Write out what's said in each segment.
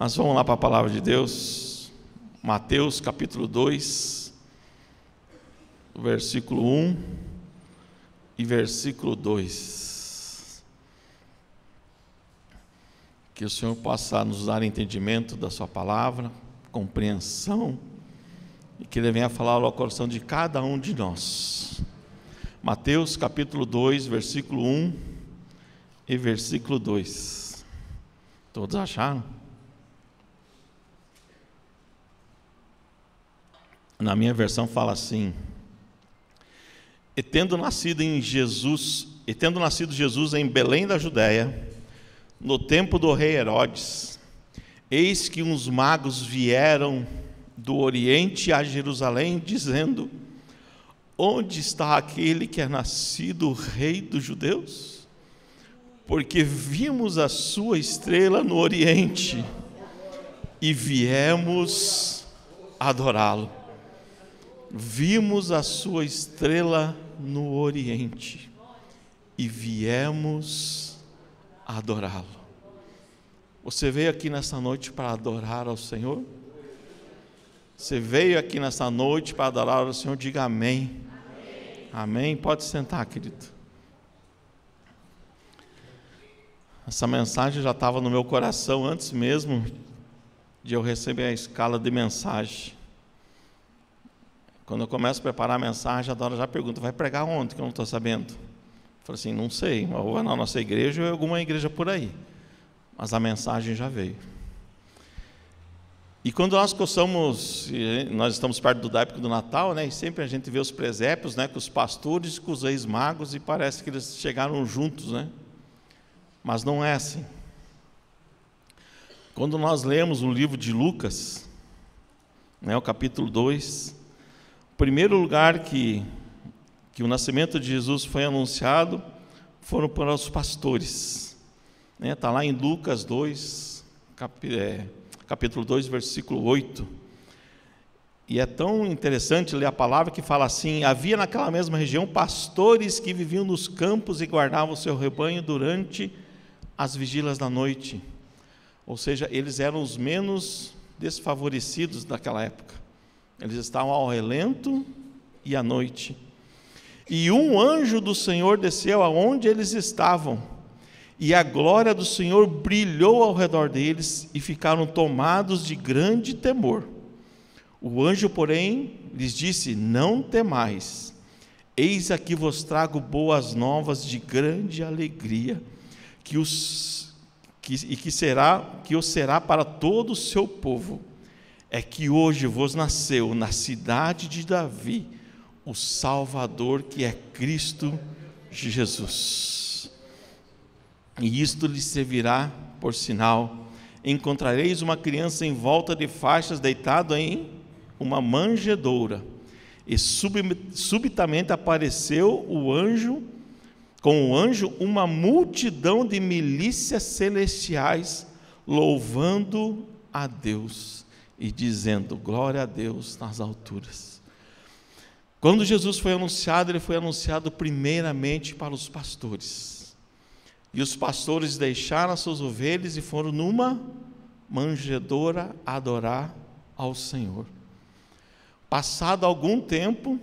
Mas vamos lá para a palavra de Deus. Mateus capítulo 2, versículo 1 e versículo 2. Que o Senhor possa nos dar entendimento da sua palavra, compreensão, e que Ele venha falar ao coração de cada um de nós. Mateus capítulo 2, versículo 1 e versículo 2. Todos acharam? Na minha versão fala assim: E tendo nascido Jesus em Belém da Judéia, no tempo do rei Herodes, eis que uns magos vieram do Oriente a Jerusalém, dizendo: Onde está aquele que é nascido rei dos judeus? Porque vimos a sua estrela no Oriente e viemos adorá-lo. Vimos a sua estrela no Oriente e viemos adorá-lo. Você veio aqui nessa noite para adorar ao Senhor? Você veio aqui nessa noite para adorar ao Senhor? Diga amém. Amém. Amém. Pode sentar, querido. Essa mensagem já estava no meu coração antes mesmo de eu receber a escala de mensagem. Quando eu começo a preparar a mensagem, a Dora já pergunta: vai pregar onde, que eu não estou sabendo? Eu falo assim: não sei, ou é na nossa igreja ou é alguma igreja por aí. Mas a mensagem já veio. E quando nós estamos perto do época do Natal, né, e sempre a gente vê os presépios, né, com os pastores e com os reis magos, e parece que eles chegaram juntos, né? Mas não é assim. Quando nós lemos o livro de Lucas, né, o capítulo 2, o primeiro lugar que o nascimento de Jesus foi anunciado foram para os pastores. Está lá em Lucas 2, capítulo 2, versículo 8. E é tão interessante ler a palavra que fala assim: havia naquela mesma região pastores que viviam nos campos e guardavam o seu rebanho durante as vigílias da noite. Ou seja, eles eram os menos desfavorecidos daquela época. Eles estavam ao relento e à noite. E um anjo do Senhor desceu aonde eles estavam, e a glória do Senhor brilhou ao redor deles, e ficaram tomados de grande temor. O anjo, porém, lhes disse: Não temais, eis aqui vos trago boas novas de grande alegria, que os será para todo o seu povo. É que hoje vos nasceu na cidade de Davi o Salvador, que é Cristo Jesus. E isto lhe servirá por sinal: encontrareis uma criança em volta de faixas, deitado em uma manjedoura. E subitamente apareceu com o anjo uma multidão de milícias celestiais, louvando a Deus e dizendo: glória a Deus nas alturas. Quando Jesus foi anunciado, ele foi anunciado primeiramente para os pastores. E os pastores deixaram as suas ovelhas e foram numa manjedoura adorar ao Senhor. Passado algum tempo,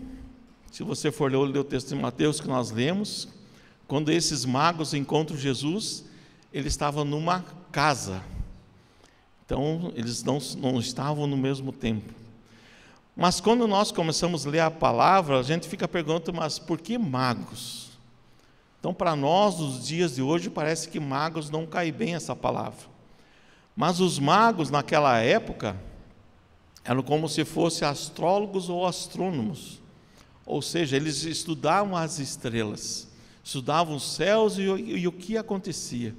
se você for ler o texto de Mateus que nós lemos, quando esses magos encontram Jesus, eles estavam numa casa. Então, eles não estavam no mesmo tempo. Mas quando nós começamos a ler a palavra, a gente fica perguntando: mas por que magos? Então, para nós, nos dias de hoje, parece que magos não cai bem essa palavra. Mas os magos, naquela época, eram como se fossem astrólogos ou astrônomos. Ou seja, eles estudavam as estrelas, estudavam os céus e o que acontecia.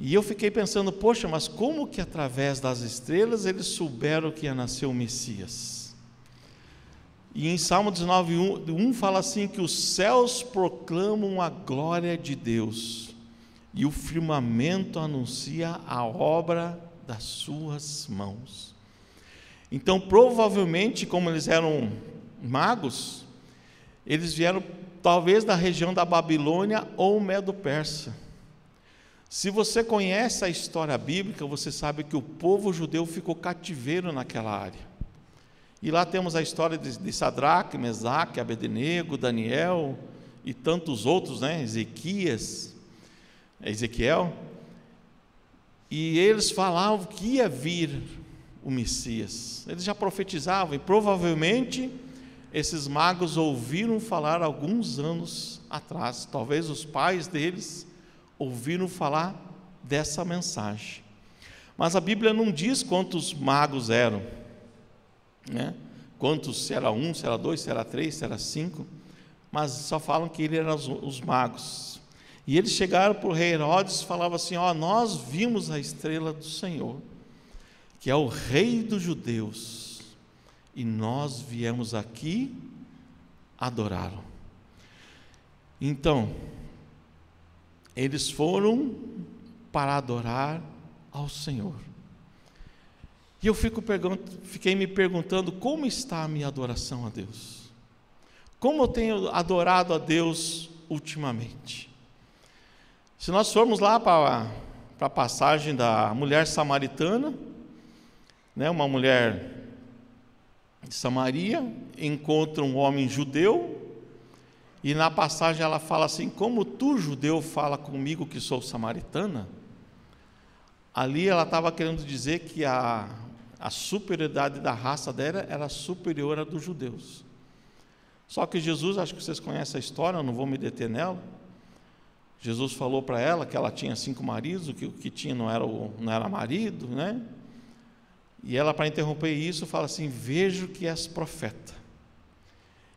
E eu fiquei pensando: poxa, mas como que através das estrelas eles souberam que ia nascer o Messias? E em Salmo 19:1 fala assim: que os céus proclamam a glória de Deus, e o firmamento anuncia a obra das suas mãos. Então, provavelmente, como eles eram magos, eles vieram talvez da região da Babilônia ou Medo-Persa. Se você conhece a história bíblica, você sabe que o povo judeu ficou cativeiro naquela área. E lá temos a história de Sadraque, Mesaque, Abednego, Daniel e tantos outros, né? Ezequiel. E eles falavam que ia vir o Messias. Eles já profetizavam, e provavelmente esses magos ouviram falar alguns anos atrás, talvez os pais deles ouviram falar dessa mensagem. Mas a Bíblia não diz quantos magos eram, né? Quantos, se era um, se era dois, se era três, se era cinco, mas só falam que ele eram os magos. E eles chegaram para o rei Herodes e falavam assim: nós vimos a estrela do Senhor, que é o rei dos judeus, e nós viemos aqui adorá-lo. Então, eles foram para adorar ao Senhor. E eu fiquei me perguntando, como está a minha adoração a Deus? Como eu tenho adorado a Deus ultimamente? Se nós formos lá para a passagem da mulher samaritana, né, uma mulher de Samaria encontra um homem judeu, e na passagem ela fala assim: como tu, judeu, fala comigo que sou samaritana? Ali ela estava querendo dizer que a superioridade da raça dela era superior à dos judeus. Só que Jesus, acho que vocês conhecem a história, eu não vou me deter nela. Jesus falou para ela que ela tinha 5 maridos, que o que tinha não era marido, né? E ela, para interromper isso, fala assim: vejo que és profeta.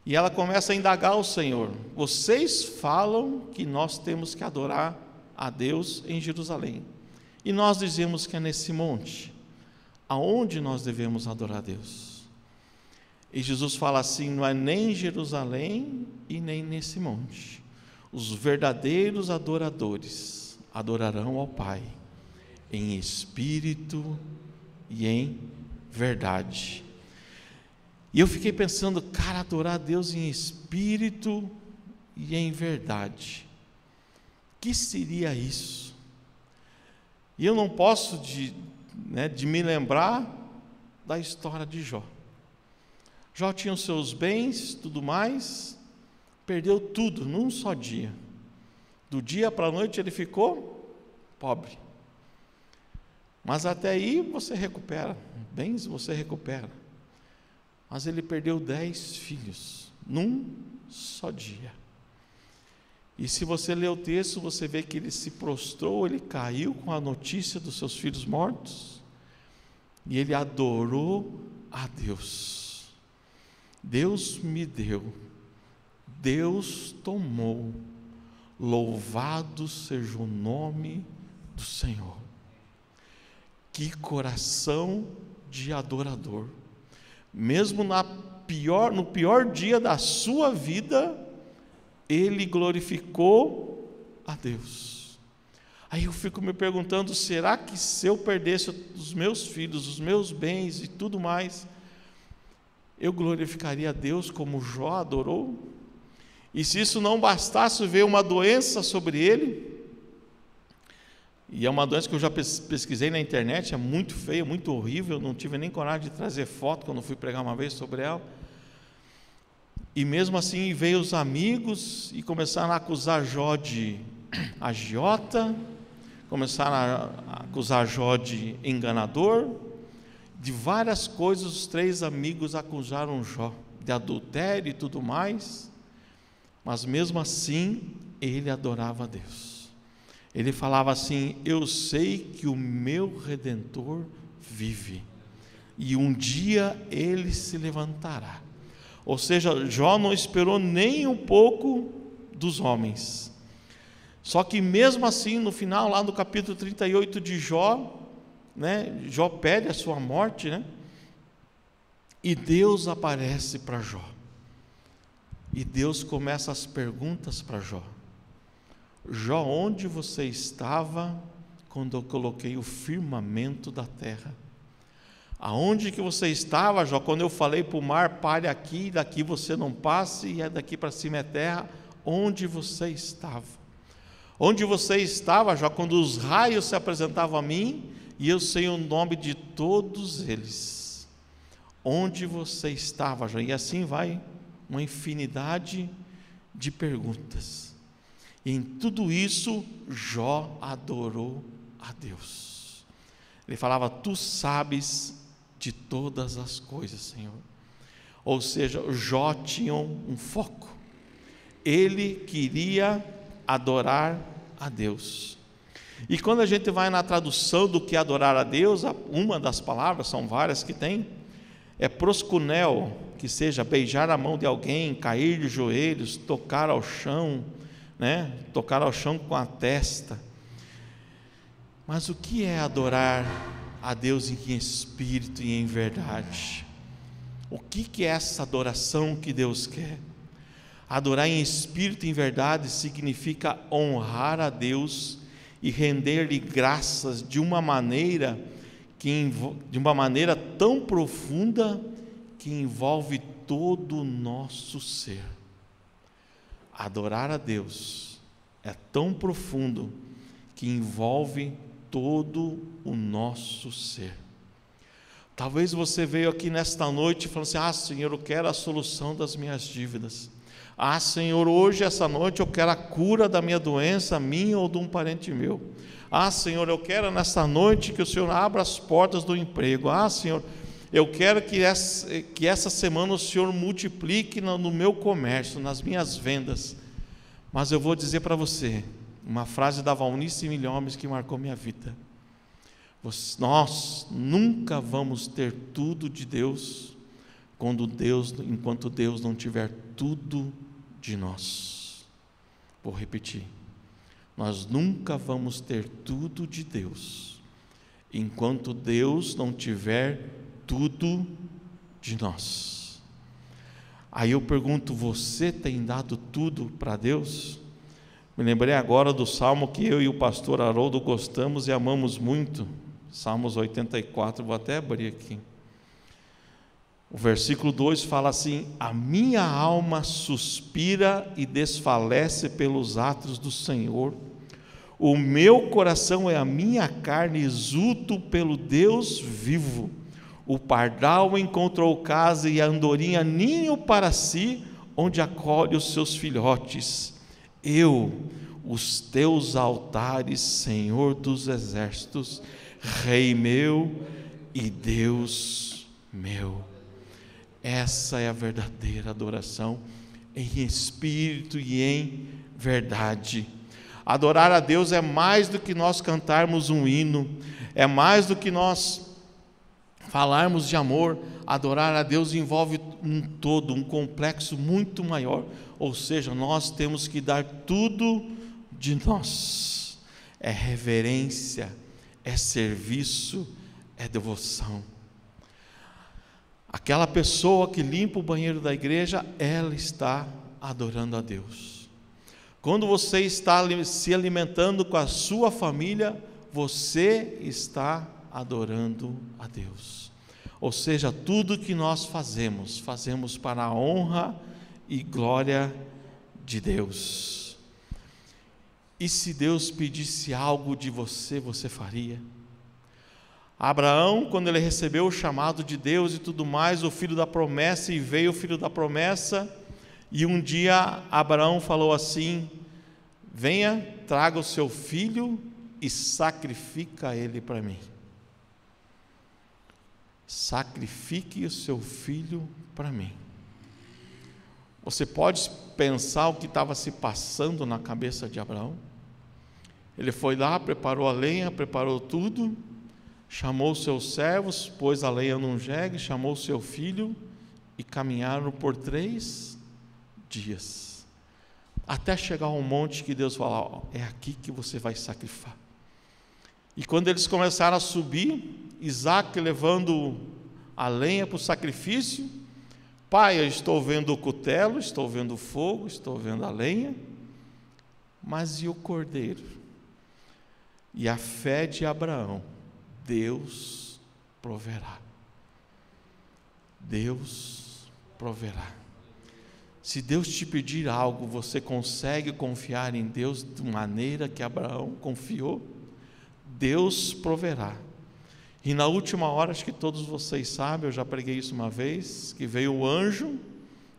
E ela começa a indagar o Senhor: vocês falam que nós temos que adorar a Deus em Jerusalém, e nós dizemos que é nesse monte. Aonde nós devemos adorar a Deus? E Jesus fala assim: não é nem em Jerusalém e nem nesse monte. Os verdadeiros adoradores adorarão ao Pai em espírito e em verdade. E eu fiquei pensando, cara, adorar a Deus em espírito e em verdade, que seria isso? E eu não posso de me lembrar da história de Jó. Jó tinha os seus bens, tudo mais, perdeu tudo num só dia. Do dia para a noite ele ficou pobre. Mas até aí você recupera, bens você recupera. Mas ele perdeu 10 filhos num só dia. E se você ler o texto, você vê que ele se prostrou, ele caiu com a notícia dos seus filhos mortos, e ele adorou a Deus. Deus me deu, Deus tomou, louvado seja o nome do Senhor. Que coração de adorador! Mesmo no pior dia da sua vida, ele glorificou a Deus. Aí eu fico me perguntando, será que se eu perdesse os meus filhos, os meus bens e tudo mais, eu glorificaria a Deus como Jó adorou? E se isso não bastasse, veio uma doença sobre ele, e é uma doença que eu já pesquisei na internet, é muito feia, muito horrível, não tive nem coragem de trazer foto quando fui pregar uma vez sobre ela. E mesmo assim veio os amigos e começaram a acusar Jó de agiota, começaram a acusar Jó de enganador, de várias coisas. Os 3 amigos acusaram Jó de adultério e tudo mais, mas mesmo assim ele adorava a Deus. Ele falava assim: eu sei que o meu Redentor vive, e um dia ele se levantará. Ou seja, Jó não esperou nem um pouco dos homens. Só que mesmo assim, no final, lá no capítulo 38 de Jó, Jó pede a sua morte, e Deus aparece para Jó. E Deus começa as perguntas para Jó. Jó, onde você estava quando eu coloquei o firmamento da terra? Aonde que você estava, Jó, quando eu falei para o mar: pare aqui, daqui você não passe, e daqui para cima é terra? Onde você estava? Onde você estava, Jó, quando os raios se apresentavam a mim, e eu sei o nome de todos eles? Onde você estava, Jó? E assim vai uma infinidade de perguntas. E em tudo isso, Jó adorou a Deus. Ele falava: tu sabes de todas as coisas, Senhor. Ou seja, Jó tinha um foco. Ele queria adorar a Deus. E quando a gente vai na tradução do que é adorar a Deus, uma das palavras, são várias que tem, é proskunel, que seja beijar a mão de alguém, cair de joelhos, tocar ao chão, né? Tocar ao chão com a testa. Mas o que é adorar a Deus em espírito e em verdade? O que é essa adoração que Deus quer? Adorar em espírito e em verdade significa honrar a Deus e render-lhe graças de uma maneira tão profunda que envolve todo o nosso ser. Adorar a Deus é tão profundo que envolve todo o nosso ser. Talvez você veio aqui nesta noite e falou assim: Senhor, eu quero a solução das minhas dívidas. Senhor, hoje, essa noite, eu quero a cura da minha doença, minha ou de um parente meu. Senhor, eu quero nesta noite que o Senhor abra as portas do emprego. Senhor, eu quero que essa semana o Senhor multiplique no meu comércio, nas minhas vendas. Mas eu vou dizer para você uma frase da Valnice Milhomes que marcou minha vida: nós nunca vamos ter tudo de Deus enquanto Deus não tiver tudo de nós. Vou repetir: nós nunca vamos ter tudo de Deus enquanto Deus não tiver tudo de nós. Aí eu pergunto: você tem dado tudo para Deus? Me lembrei agora do salmo que eu e o pastor Haroldo gostamos e amamos muito, Salmos 84, vou até abrir aqui. O versículo 2 fala assim: a minha alma suspira e desfalece pelos atos do Senhor, o meu coração é a minha carne, exulto pelo Deus vivo. O pardal encontrou casa e a andorinha ninho para si, onde acolhe os seus filhotes. Os teus altares, Senhor dos exércitos, Rei meu e Deus meu. Essa é a verdadeira adoração, em espírito e em verdade. Adorar a Deus é mais do que nós cantarmos um hino, é mais do que nós falarmos de amor. Adorar a Deus envolve um todo, um complexo muito maior. Ou seja, nós temos que dar tudo de nós. É reverência, é serviço, é devoção. Aquela pessoa que limpa o banheiro da igreja, ela está adorando a Deus. Quando você está se alimentando com a sua família, você está adorando a Deus. Ou seja, tudo que nós fazemos para a honra e glória de Deus. E se Deus pedisse algo de você, você faria? Abraão, quando ele recebeu o chamado de Deus e tudo mais, o filho da promessa, e veio o filho da promessa, e um dia Abraão falou assim: venha, traga o seu filho e sacrifica ele para mim. Sacrifique o seu filho para mim. Você pode pensar o que estava se passando na cabeça de Abraão? Ele foi lá, preparou a lenha, preparou tudo, chamou seus servos, pôs a lenha num jegue, chamou seu filho e caminharam por 3 dias, até chegar ao monte que Deus falou: é aqui que você vai sacrificar. E quando eles começaram a subir, Isaac levando a lenha para o sacrifício: pai, eu estou vendo o cutelo, estou vendo o fogo, estou vendo a lenha, mas e o cordeiro? E a fé de Abraão: Deus proverá. Deus proverá. Se Deus te pedir algo, você consegue confiar em Deus de maneira que Abraão confiou? Deus proverá. E na última hora, acho que todos vocês sabem, eu já preguei isso uma vez, que veio o anjo,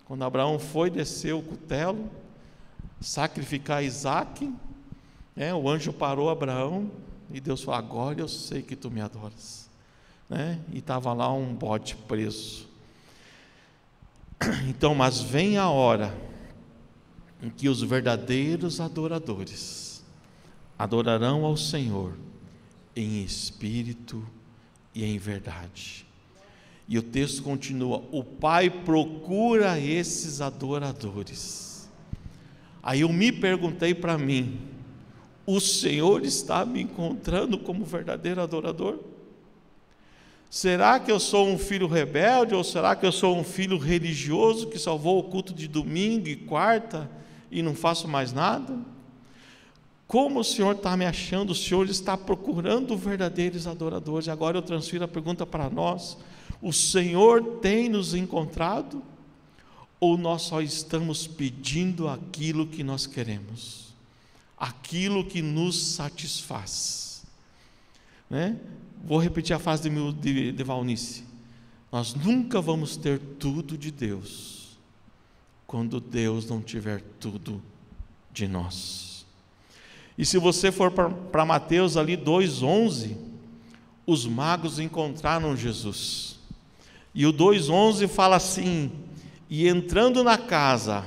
quando Abraão foi descer o cutelo, sacrificar Isaque, o anjo parou Abraão, e Deus falou: agora eu sei que tu me adoras, e estava lá um bode preso. Então, mas vem a hora em que os verdadeiros adoradores adorarão ao Senhor em espírito e em verdade. E o texto continua: o Pai procura esses adoradores. Aí eu me perguntei para mim: o Senhor está me encontrando como verdadeiro adorador? Será que eu sou um filho rebelde, ou será que eu sou um filho religioso que só vou ao culto de domingo e quarta e não faço mais nada? Como o Senhor está me achando? O Senhor está procurando verdadeiros adoradores. Agora eu transfiro a pergunta para nós: o Senhor tem nos encontrado? Ou nós só estamos pedindo aquilo que nós queremos, aquilo que nos satisfaz? Vou repetir a frase de Valnice: nós nunca vamos ter tudo de Deus quando Deus não tiver tudo de nós. E se você for para Mateus ali 2,11, os magos encontraram Jesus, e o 2,11 fala assim: e entrando na casa,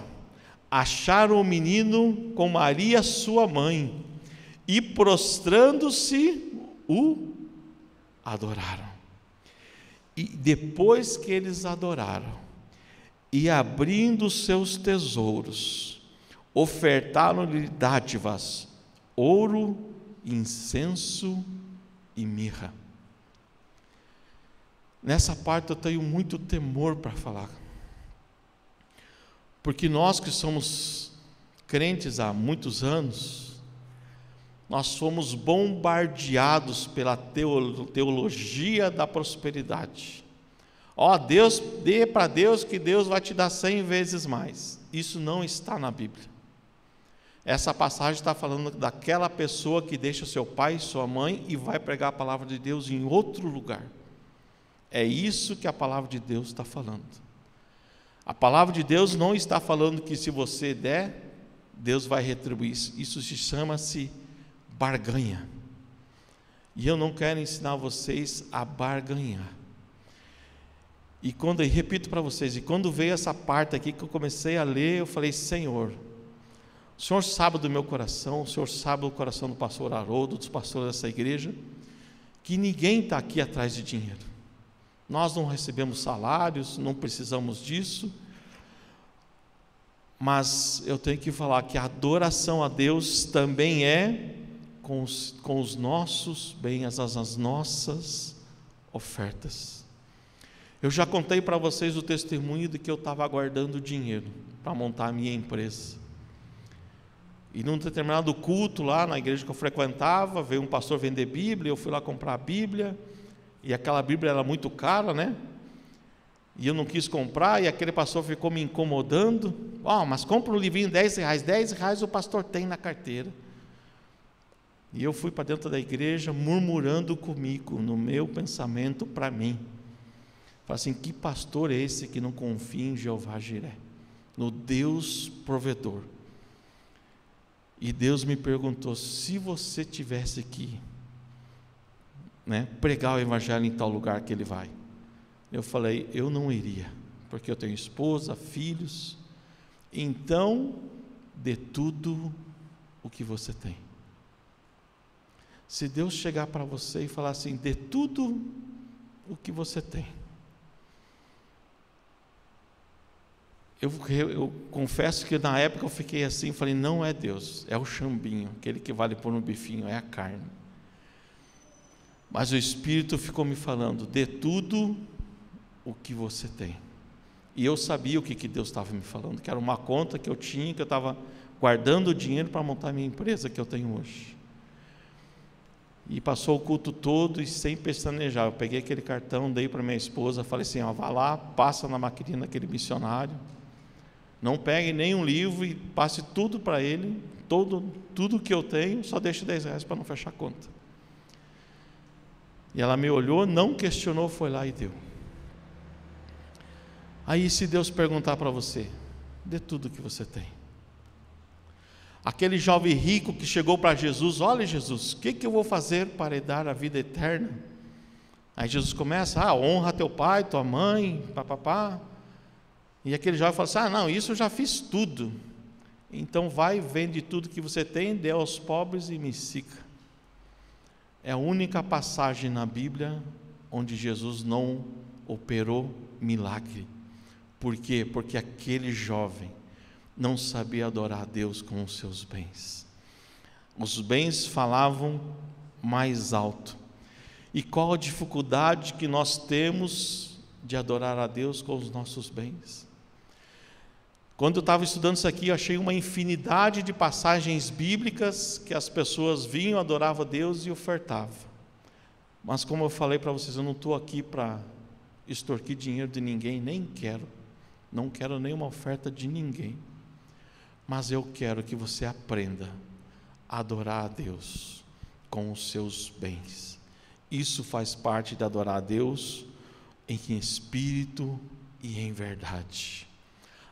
acharam o menino com Maria sua mãe, e prostrando-se, o adoraram. E depois que eles adoraram, e abrindo seus tesouros, ofertaram-lhe dádivas, ouro, incenso e mirra. Nessa parte eu tenho muito temor para falar, porque nós que somos crentes há muitos anos, nós fomos bombardeados pela teologia da prosperidade. Deus, dê para Deus que Deus vai te dar 100 vezes mais. Isso não está na Bíblia. Essa passagem está falando daquela pessoa que deixa seu pai e sua mãe e vai pregar a palavra de Deus em outro lugar. É isso que a palavra de Deus está falando. A palavra de Deus não está falando que se você der, Deus vai retribuir. Isso chama-se barganha. E eu não quero ensinar vocês a barganhar. E repito para vocês, e quando veio essa parte aqui que eu comecei a ler, eu falei: Senhor, o Senhor sabe do meu coração, o Senhor sabe do coração do pastor Haroldo, dos pastores dessa igreja, que ninguém está aqui atrás de dinheiro. Nós não recebemos salários, não precisamos disso, mas eu tenho que falar que a adoração a Deus também é com os nossos bens, as nossas ofertas. Eu já contei para vocês o testemunho de que eu estava guardando dinheiro para montar a minha empresa. E num determinado culto lá na igreja que eu frequentava, veio um pastor vender Bíblia, eu fui lá comprar a Bíblia, e aquela Bíblia era muito cara, E eu não quis comprar, e aquele pastor ficou me incomodando. Mas compra um livrinho R$10, R$10 o pastor tem na carteira. E eu fui para dentro da igreja murmurando comigo, no meu pensamento, para mim. Falei assim: que pastor é esse que não confia em Jeová Jiré, no Deus provedor? E Deus me perguntou: se você tivesse que pregar o evangelho em tal lugar que ele vai? Eu falei: eu não iria, porque eu tenho esposa, filhos. Então, dê tudo o que você tem. Se Deus chegar para você e falar assim: dê tudo o que você tem. Eu confesso que na época eu fiquei assim, falei: não é Deus, é o chambinho, aquele que vale por um bifinho, é a carne. Mas o Espírito ficou me falando: dê tudo o que você tem. E eu sabia o que Deus estava me falando, que era uma conta que eu tinha, que eu estava guardando o dinheiro para montar a minha empresa que eu tenho hoje. E passou o culto todo e sem pestanejar, eu peguei aquele cartão, dei para minha esposa, falei assim: vá lá, passa na maquininha daquele missionário, Não pegue nenhum livro e passe tudo para ele, tudo que eu tenho, só deixe R$10 para não fechar a conta. E ela me olhou, não questionou, foi lá e deu. Aí, se Deus perguntar para você, dê tudo que você tem. Aquele jovem rico que chegou para Jesus: olha, Jesus, o que eu vou fazer para herdar a vida eterna? Aí Jesus começa: honra teu pai, tua mãe, papapá. E aquele jovem fala assim: não, isso eu já fiz tudo. Então vai, vende tudo que você tem, dê aos pobres e me siga. É a única passagem na Bíblia onde Jesus não operou milagre. Por quê? Porque aquele jovem não sabia adorar a Deus com os seus bens. Os bens falavam mais alto. E qual a dificuldade que nós temos de adorar a Deus com os nossos bens? Quando eu estava estudando isso aqui, eu achei uma infinidade de passagens bíblicas que as pessoas vinham, adoravam a Deus e ofertavam. Mas como eu falei para vocês, eu não estou aqui para extorquir dinheiro de ninguém, nem quero. Não quero nenhuma oferta de ninguém. Mas eu quero que você aprenda a adorar a Deus com os seus bens. Isso faz parte de adorar a Deus em espírito e em verdade.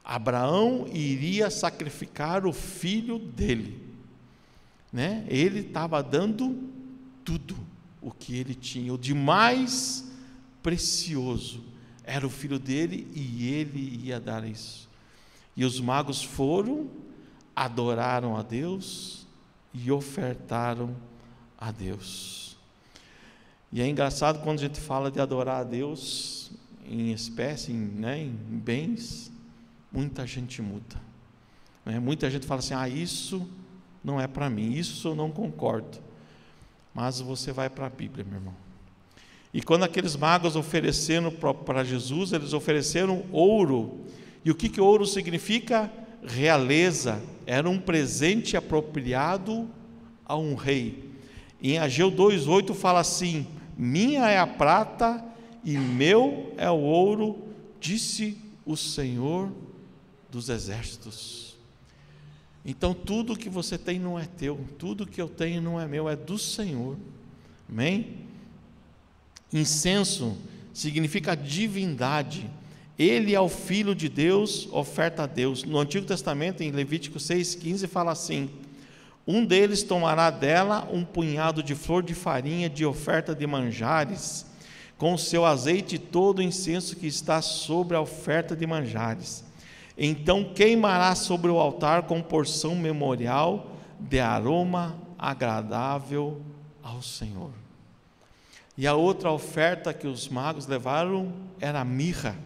Abraão iria sacrificar o filho dele, né? Ele estava dando tudo o que ele tinha, o de mais precioso era o filho dele, e ele ia dar isso. E os magos foram, adoraram a Deus e ofertaram a Deus. E é engraçado quando a gente fala de adorar a Deus em espécie, em bens, muita gente muda. Muita gente fala assim: isso não é para mim, isso eu não concordo. Mas você vai para a Bíblia, meu irmão. E quando aqueles magos ofereceram para Jesus, eles ofereceram ouro. E o que ouro significa? Realeza. Era um presente apropriado a um rei. Em Ageu 2:8 fala assim: minha é a prata e meu é o ouro, disse o Senhor dos exércitos. Então tudo que você tem não é teu, tudo que eu tenho não é meu, é do Senhor. Amém? Incenso significa divindade. Ele é o Filho de Deus, oferta a Deus. No Antigo Testamento, em Levítico 6,15, fala assim: um deles tomará dela um punhado de flor de farinha de oferta de manjares, com o seu azeite e todo o incenso que está sobre a oferta de manjares. Então queimará sobre o altar com porção memorial de aroma agradável ao Senhor. E a outra oferta que os magos levaram era a mirra.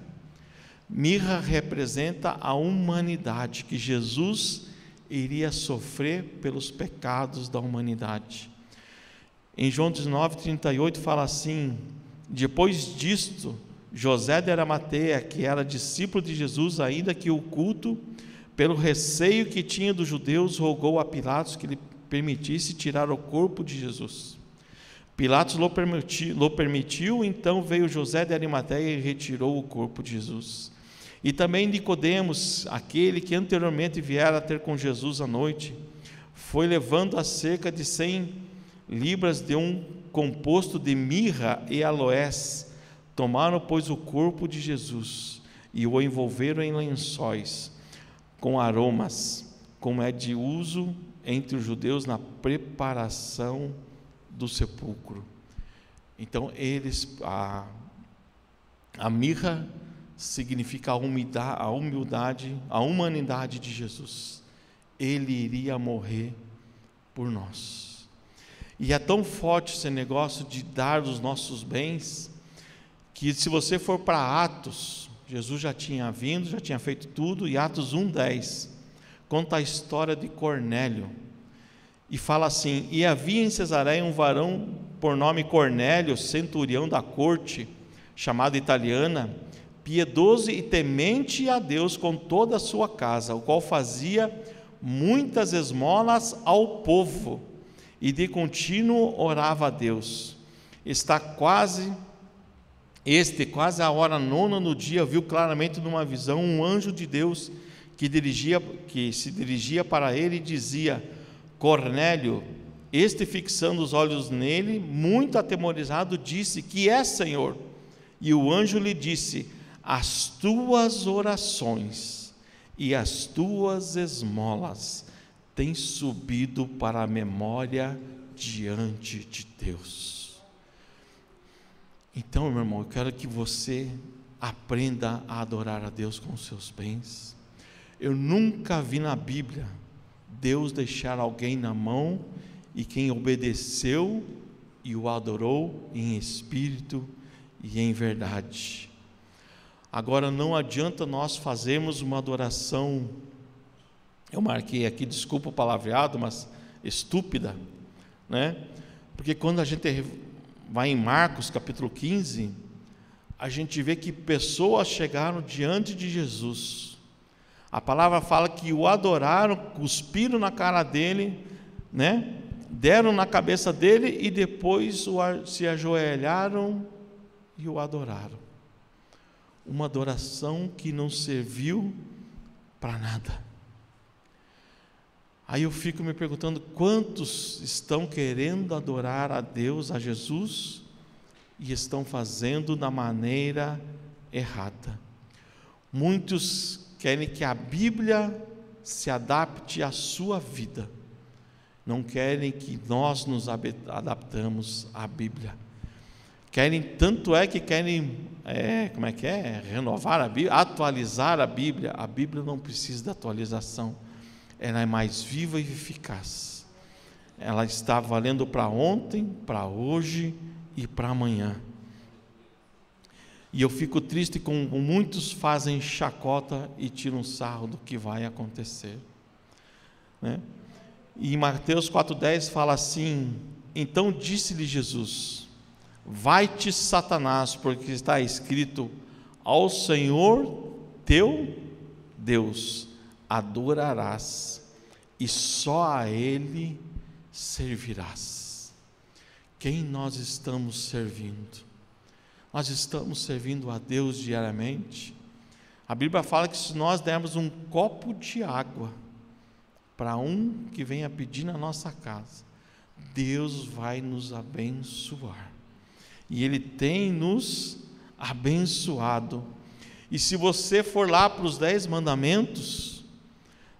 Mirra representa a humanidade, que Jesus iria sofrer pelos pecados da humanidade. Em João 19:38 fala assim: depois disto, José de Arimateia, que era discípulo de Jesus, ainda que oculto, pelo receio que tinha dos judeus, rogou a Pilatos que lhe permitisse tirar o corpo de Jesus. Pilatos lhe permitiu, então veio José de Arimateia e retirou o corpo de Jesus. E também Nicodemos, aquele que anteriormente viera ter com Jesus à noite, foi levando a cerca de 100 libras de um composto de mirra e aloés. Tomaram, pois, o corpo de Jesus e o envolveram em lençóis com aromas, como é de uso entre os judeus na preparação do sepulcro. Então a mirra significa a humildade, a humanidade de Jesus. Ele iria morrer por nós. E é tão forte esse negócio de dar os nossos bens, que se você for para Atos, Jesus já tinha vindo, já tinha feito tudo, e Atos 1:10 conta a história de Cornélio, e fala assim: e havia em Cesareia um varão por nome Cornélio, centurião da corte, chamado Italiana, piedoso e temente a Deus com toda a sua casa, o qual fazia muitas esmolas ao povo, e de contínuo orava a Deus. Quase a hora 9 no dia, viu claramente numa visão um anjo de Deus que se dirigia para ele e dizia: Cornélio. Este, fixando os olhos nele, muito atemorizado, disse: Que é, Senhor? E o anjo lhe disse: As tuas orações e as tuas esmolas têm subido para a memória diante de Deus. Então, meu irmão, eu quero que você aprenda a adorar a Deus com os seus bens. Eu nunca vi na Bíblia Deus deixar alguém na mão e quem obedeceu e o adorou em espírito e em verdade. Agora, não adianta nós fazermos uma adoração, eu marquei aqui, desculpa o palavreado, mas estúpida, né? Porque quando a gente vai em Marcos capítulo 15, a gente vê que pessoas chegaram diante de Jesus. A palavra fala que o adoraram, cuspiram na cara dele, né? Deram na cabeça dele e depois se ajoelharam e o adoraram. Uma adoração que não serviu para nada. Aí eu fico me perguntando, quantos estão querendo adorar a Deus, a Jesus, e estão fazendo da maneira errada. Muitos querem que a Bíblia se adapte à sua vida, não querem que nós nos adaptamos à Bíblia. Tanto é que querem, renovar a Bíblia, atualizar a Bíblia. A Bíblia não precisa de atualização, ela é mais viva e eficaz. Ela está valendo para ontem, para hoje e para amanhã. E eu fico triste com muitos fazem chacota e tiram sarro do que vai acontecer, né? E em Mateus 4,10 fala assim: então disse-lhe Jesus: vai-te, Satanás, porque está escrito: ao Senhor teu Deus adorarás e só a Ele servirás. Quem nós estamos servindo? Nós estamos servindo a Deus diariamente? A Bíblia fala que se nós dermos um copo de água para um que venha pedir na nossa casa, Deus vai nos abençoar. E Ele tem nos abençoado. E se você for lá para os 10 mandamentos,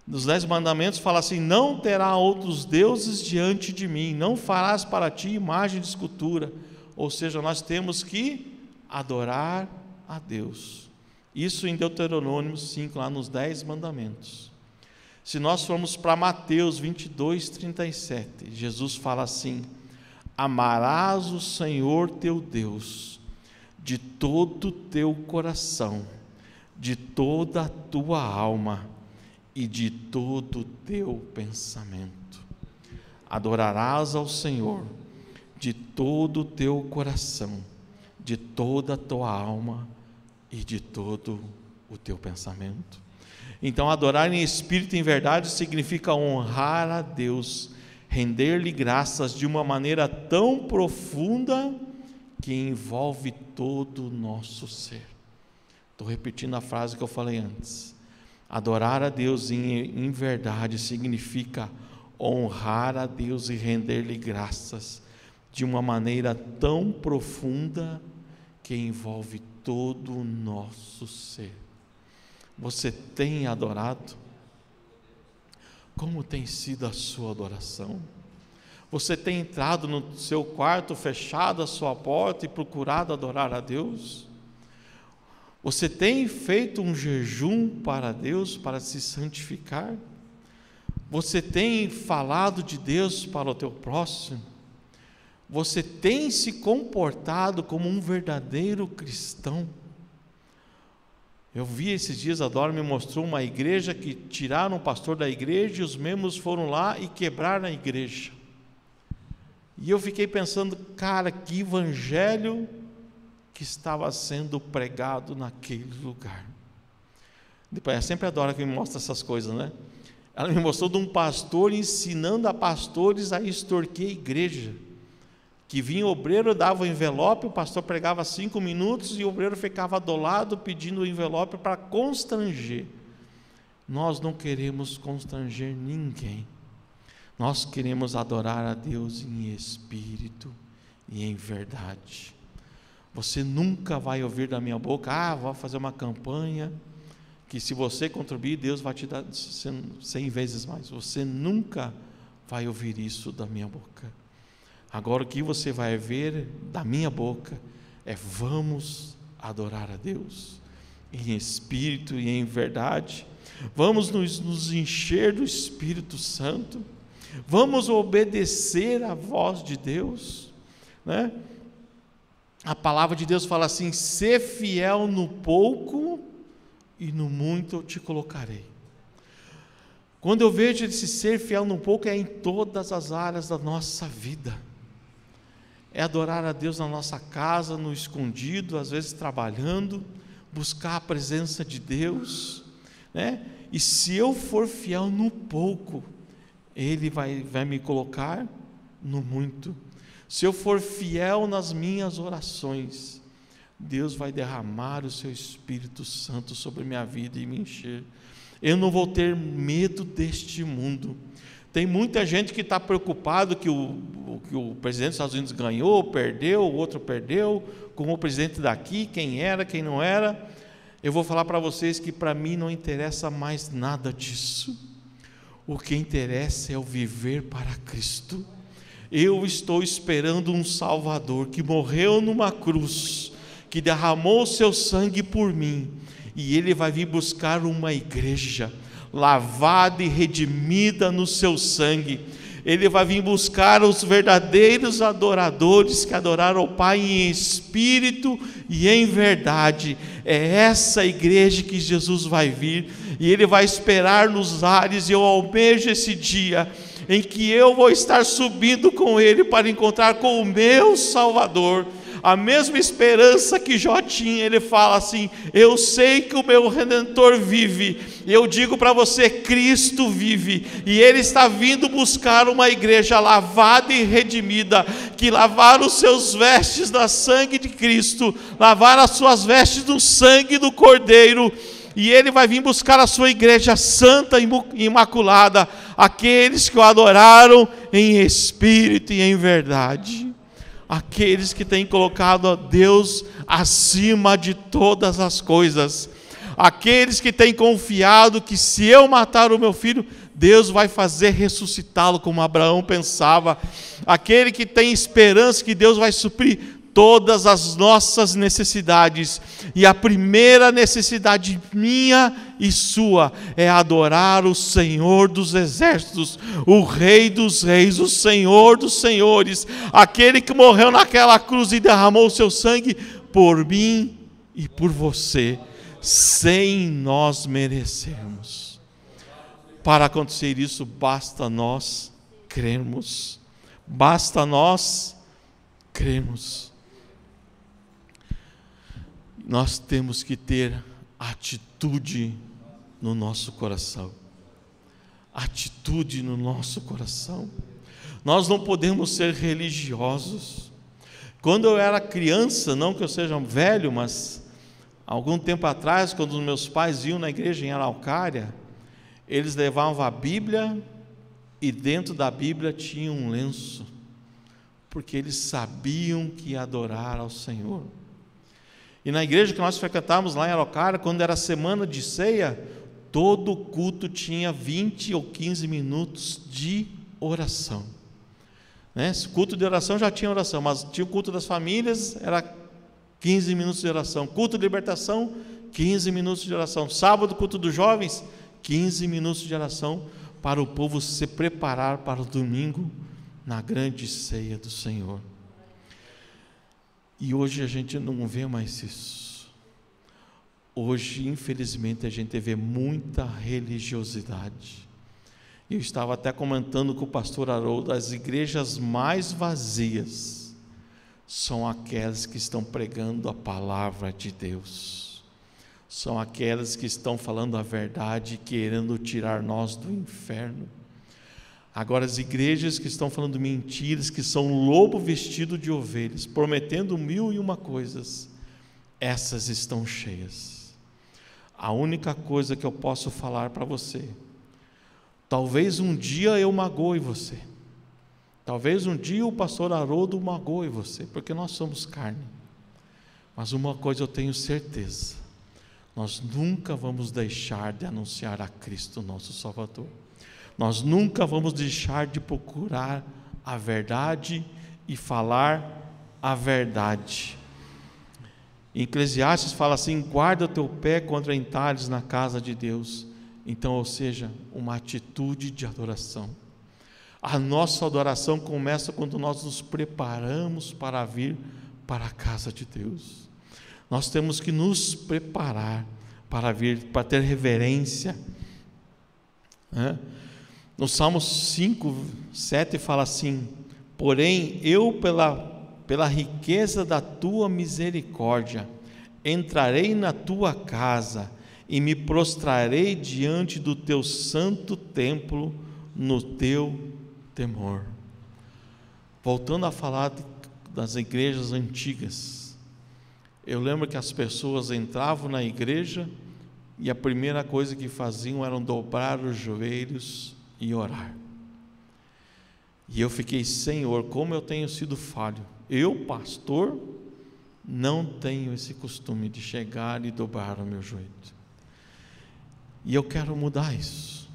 nos 10 mandamentos fala assim: não terá outros deuses diante de mim, não farás para ti imagem de escultura. Ou seja, nós temos que adorar a Deus. Isso em Deuteronômio 5, lá nos 10 mandamentos. Se nós formos para Mateus 22:37, Jesus fala assim: amarás o Senhor teu Deus de todo o teu coração, de toda a tua alma e de todo o teu pensamento. Adorarás ao Senhor de todo o teu coração, de toda a tua alma e de todo o teu pensamento. Então, adorar em espírito e em verdade significa honrar a Deus, render-lhe graças de uma maneira tão profunda que envolve todo o nosso ser. Estou repetindo a frase que eu falei antes. Adorar a Deus em verdade significa honrar a Deus e render-lhe graças de uma maneira tão profunda que envolve todo o nosso ser. Você tem adorado? Como tem sido a sua adoração? Você tem entrado no seu quarto, fechado a sua porta e procurado adorar a Deus? Você tem feito um jejum para Deus, para se santificar? Você tem falado de Deus para o teu próximo? Você tem se comportado como um verdadeiro cristão? Eu vi esses dias, a Dora me mostrou uma igreja que tiraram o pastor da igreja e os membros foram lá e quebraram a igreja. E eu fiquei pensando, cara, que evangelho que estava sendo pregado naquele lugar. Depois, é sempre a Dora que me mostra essas coisas, né? Ela me mostrou de um pastor ensinando a pastores a extorquir a igreja. Que vinha o obreiro, dava o envelope, o pastor pregava 5 minutos e o obreiro ficava do lado pedindo o envelope para constranger. nós não queremos constranger ninguém. Nós queremos adorar a Deus em espírito e em verdade. Você nunca vai ouvir da minha boca: vou fazer uma campanha que se você contribuir, Deus vai te dar 100 vezes mais. Você nunca vai ouvir isso da minha boca. Agora o que você vai ver da minha boca é: vamos adorar a Deus em espírito e em verdade. Vamos nos encher do Espírito Santo. Vamos obedecer à voz de Deus, né? A palavra de Deus fala assim: ser fiel no pouco e no muito eu te colocarei. Quando eu vejo esse ser fiel no pouco, é em todas as áreas da nossa vida. É adorar a Deus na nossa casa, no escondido, às vezes trabalhando, buscar a presença de Deus, né? E se eu for fiel no pouco, Ele vai me colocar no muito. Se eu for fiel nas minhas orações, Deus vai derramar o seu Espírito Santo sobre a minha vida e me encher. Eu não vou ter medo deste mundo. Tem muita gente que está preocupado que o presidente dos Estados Unidos ganhou, perdeu, o outro perdeu, com o presidente daqui, quem era, quem não era. Eu vou falar para vocês que para mim não interessa mais nada disso. O que interessa é o viver para Cristo. Eu estou esperando um Salvador que morreu numa cruz, que derramou o seu sangue por mim, e Ele vai vir buscar uma igreja lavada e redimida no seu sangue. Ele vai vir buscar os verdadeiros adoradores que adoraram o Pai em espírito e em verdade. É essa igreja que Jesus vai vir, e Ele vai esperar nos ares, e eu almejo esse dia em que eu vou estar subindo com Ele para encontrar com o meu Salvador. A mesma esperança que Jó tinha. Ele fala assim: eu sei que o meu Redentor vive. Eu digo para você: Cristo vive, e Ele está vindo buscar uma igreja lavada e redimida, que lavaram os seus vestes no sangue de Cristo, lavaram as suas vestes no sangue do Cordeiro, e Ele vai vir buscar a sua igreja santa e imaculada, aqueles que o adoraram em espírito e em verdade. Aqueles que têm colocado a Deus acima de todas as coisas. Aqueles que têm confiado que se eu matar o meu filho, Deus vai fazer ressuscitá-lo, como Abraão pensava. Aquele que tem esperança que Deus vai suprir todas as nossas necessidades. E a primeira necessidade minha e sua é adorar o Senhor dos exércitos, o Rei dos reis, o Senhor dos senhores, aquele que morreu naquela cruz e derramou o seu sangue por mim e por você, sem nós merecermos. Para acontecer isso, basta nós crermos. Basta nós crermos. Nós temos que ter atitude no nosso coração. Atitude no nosso coração. Nós não podemos ser religiosos. Quando eu era criança, não que eu seja velho, mas algum tempo atrás, quando os meus pais iam na igreja em Araucária, eles levavam a Bíblia e dentro da Bíblia tinha um lenço, porque eles sabiam que ia adorar ao Senhor. E na igreja que nós frequentávamos lá em Araucária, quando era semana de ceia, todo culto tinha 20 ou 15 minutos de oração. Esse culto de oração já tinha oração, mas tinha o culto das famílias, era 15 minutos de oração. Culto de libertação, 15 minutos de oração. Sábado, culto dos jovens, 15 minutos de oração, para o povo se preparar para o domingo, na grande ceia do Senhor. E hoje a gente não vê mais isso. Hoje, infelizmente, a gente vê muita religiosidade. Eu estava até comentando com o pastor Haroldo, as igrejas mais vazias são aquelas que estão pregando a palavra de Deus. São aquelas que estão falando a verdade, querendo tirar nós do inferno. Agora, as igrejas que estão falando mentiras, que são lobo vestido de ovelhas, prometendo 1001 coisas, essas estão cheias. A única coisa que eu posso falar para você: talvez um dia eu magoe você, talvez um dia o pastor Haroldo magoe você, porque nós somos carne. Mas uma coisa eu tenho certeza: nós nunca vamos deixar de anunciar a Cristo, nosso Salvador. Nós nunca vamos deixar de procurar a verdade e falar a verdade. Em Eclesiastes fala assim: guarda o teu pé contra entalhes na casa de Deus. Então, ou seja, uma atitude de adoração. A nossa adoração começa quando nós nos preparamos para vir para a casa de Deus. Nós temos que nos preparar para vir, para ter reverência. No Salmo 5:7 fala assim: porém eu pela riqueza da tua misericórdia entrarei na tua casa e me prostrarei diante do teu santo templo no teu temor. Voltando a falar das igrejas antigas, eu lembro que as pessoas entravam na igreja e a primeira coisa que faziam era dobrar os joelhos e orar. E eu fiquei: Senhor, como eu tenho sido falho. Eu, pastor, não tenho esse costume de chegar e dobrar o meu joelho. E eu quero mudar isso.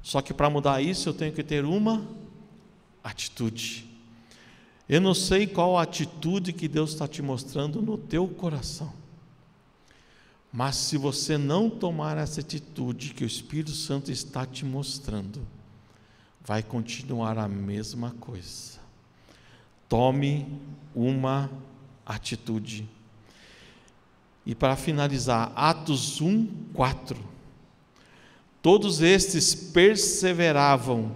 Só que para mudar isso eu tenho que ter uma atitude. Eu não sei qual a atitude que Deus está te mostrando no teu coração, mas se você não tomar essa atitude que o Espírito Santo está te mostrando, vai continuar a mesma coisa. Tome uma atitude. E para finalizar, Atos 1:4. Todos estes perseveravam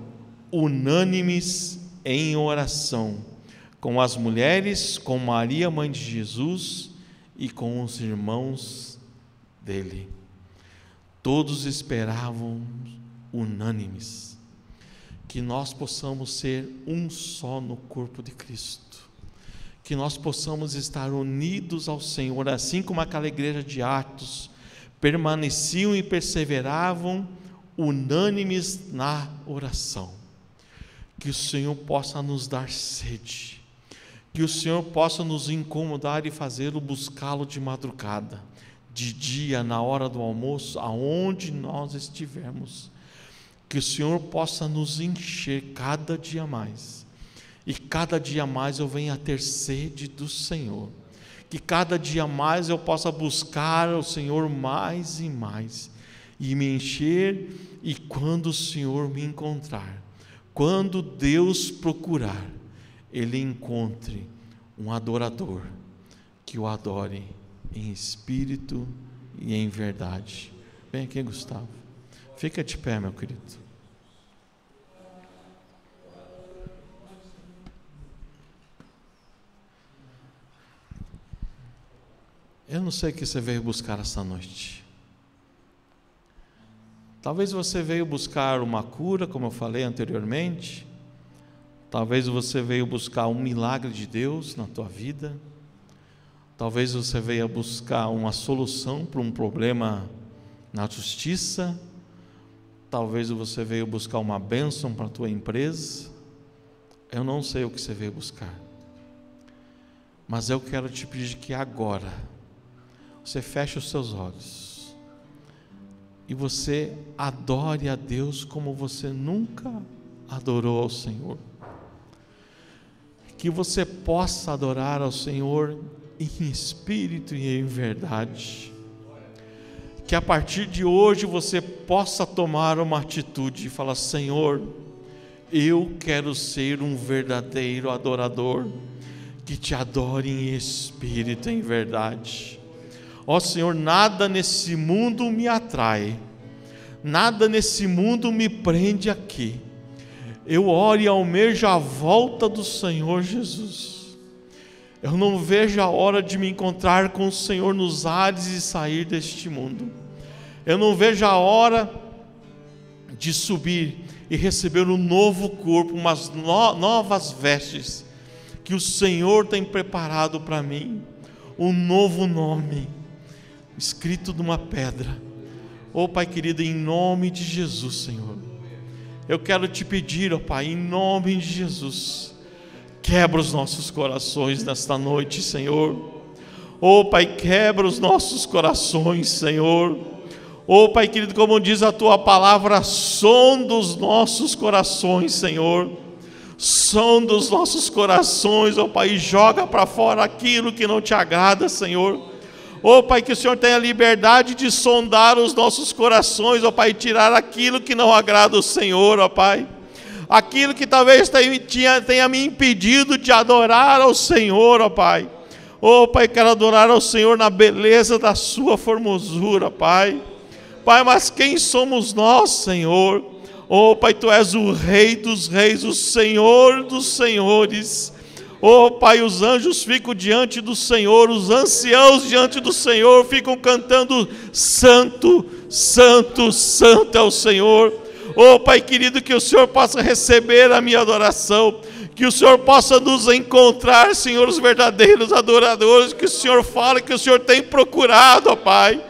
unânimes em oração, com as mulheres, com Maria, mãe de Jesus, e com os irmãos dele. Todos esperavam unânimes. Que nós possamos ser um só no corpo de Cristo, que nós possamos estar unidos ao Senhor, assim como aquela igreja de Atos permaneciam e perseveravam unânimes na oração. Que o Senhor possa nos dar sede, que o Senhor possa nos incomodar e fazê-lo buscá-lo de madrugada, de dia, na hora do almoço, aonde nós estivermos. Que o Senhor possa nos encher cada dia mais, e cada dia mais eu venha a ter sede do Senhor, que cada dia mais eu possa buscar o Senhor mais e mais, e me encher, e quando o Senhor me encontrar, quando Deus procurar, Ele encontre um adorador, que o adore em espírito e em verdade. Vem aqui, Gustavo. Fica de pé, meu querido. Eu não sei o que você veio buscar essa noite. Talvez você veio buscar uma cura, como eu falei anteriormente. Talvez você veio buscar um milagre de Deus na tua vida. Talvez você veio buscar uma solução para um problema na justiça. Talvez você veio buscar uma bênção para a tua empresa. Eu não sei o que você veio buscar, mas eu quero te pedir que agora você feche os seus olhos e você adore a Deus como você nunca adorou ao Senhor. Que você possa adorar ao Senhor em espírito e em verdade. Que a partir de hoje você possa tomar uma atitude e falar: Senhor, eu quero ser um verdadeiro adorador, que te adore em espírito e em verdade. Ó Senhor, nada nesse mundo me atrai, nada nesse mundo me prende aqui. Eu oro e almejo a volta do Senhor Jesus. Eu não vejo a hora de me encontrar com o Senhor nos ares e sair deste mundo. Eu não vejo a hora de subir e receber um novo corpo, umas novas vestes que o Senhor tem preparado para mim, um novo nome. escrito numa pedra. Oh Pai querido, em nome de Jesus, Senhor, eu quero te pedir, ó Pai, em nome de Jesus, quebra os nossos corações nesta noite, Senhor. Oh Pai, quebra os nossos corações, Senhor. Oh Pai querido, como diz a Tua palavra, sonda os nossos corações, Senhor. Sonda os nossos corações, ó Pai, e joga para fora aquilo que não te agrada, Senhor. Ó Pai, que o Senhor tenha liberdade de sondar os nossos corações, ó Pai, e tirar aquilo que não agrada o Senhor, ó Pai. Aquilo que talvez tenha me impedido de adorar ao Senhor, ó Pai. Ó Pai, quero adorar ao Senhor na beleza da sua formosura, Pai. Pai, mas quem somos nós, Senhor? Oh Pai, Tu és o Rei dos Reis, o Senhor dos Senhores. Oh Pai, os anjos ficam diante do Senhor, os anciãos diante do Senhor ficam cantando: Santo, Santo, Santo é o Senhor. Oh Pai querido, que o Senhor possa receber a minha adoração, que o Senhor possa nos encontrar, Senhor, os verdadeiros adoradores, que o Senhor fala que o Senhor tem procurado, ó Pai.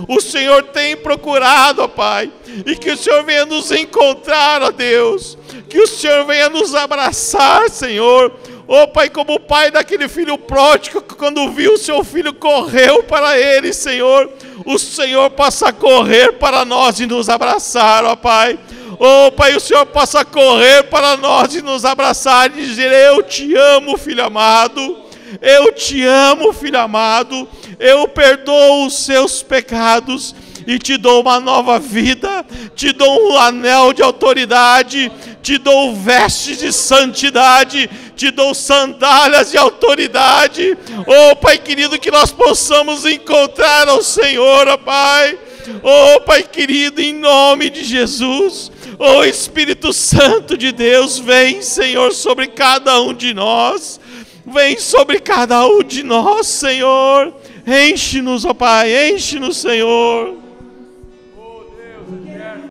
O Senhor tem procurado, ó Pai, e que o Senhor venha nos encontrar, ó Deus, que o Senhor venha nos abraçar, Senhor. Ó Pai, como o pai daquele filho pródigo, que quando viu o seu filho correu para ele, Senhor, o Senhor possa correr para nós e nos abraçar, ó Pai. Ó Pai, o Senhor possa correr para nós e nos abraçar e dizer: eu te amo, filho amado, eu te amo, filho amado, eu perdoo os seus pecados e te dou uma nova vida, te dou um anel de autoridade, te dou vestes de santidade, te dou sandálias de autoridade. Oh Pai querido, que nós possamos encontrar ao Senhor, ó Pai. Oh Pai querido, em nome de Jesus, oh Espírito Santo de Deus, vem, Senhor, sobre cada um de nós. Vem sobre cada um de nós, Senhor. Enche-nos, ó Pai, enche-nos, Senhor.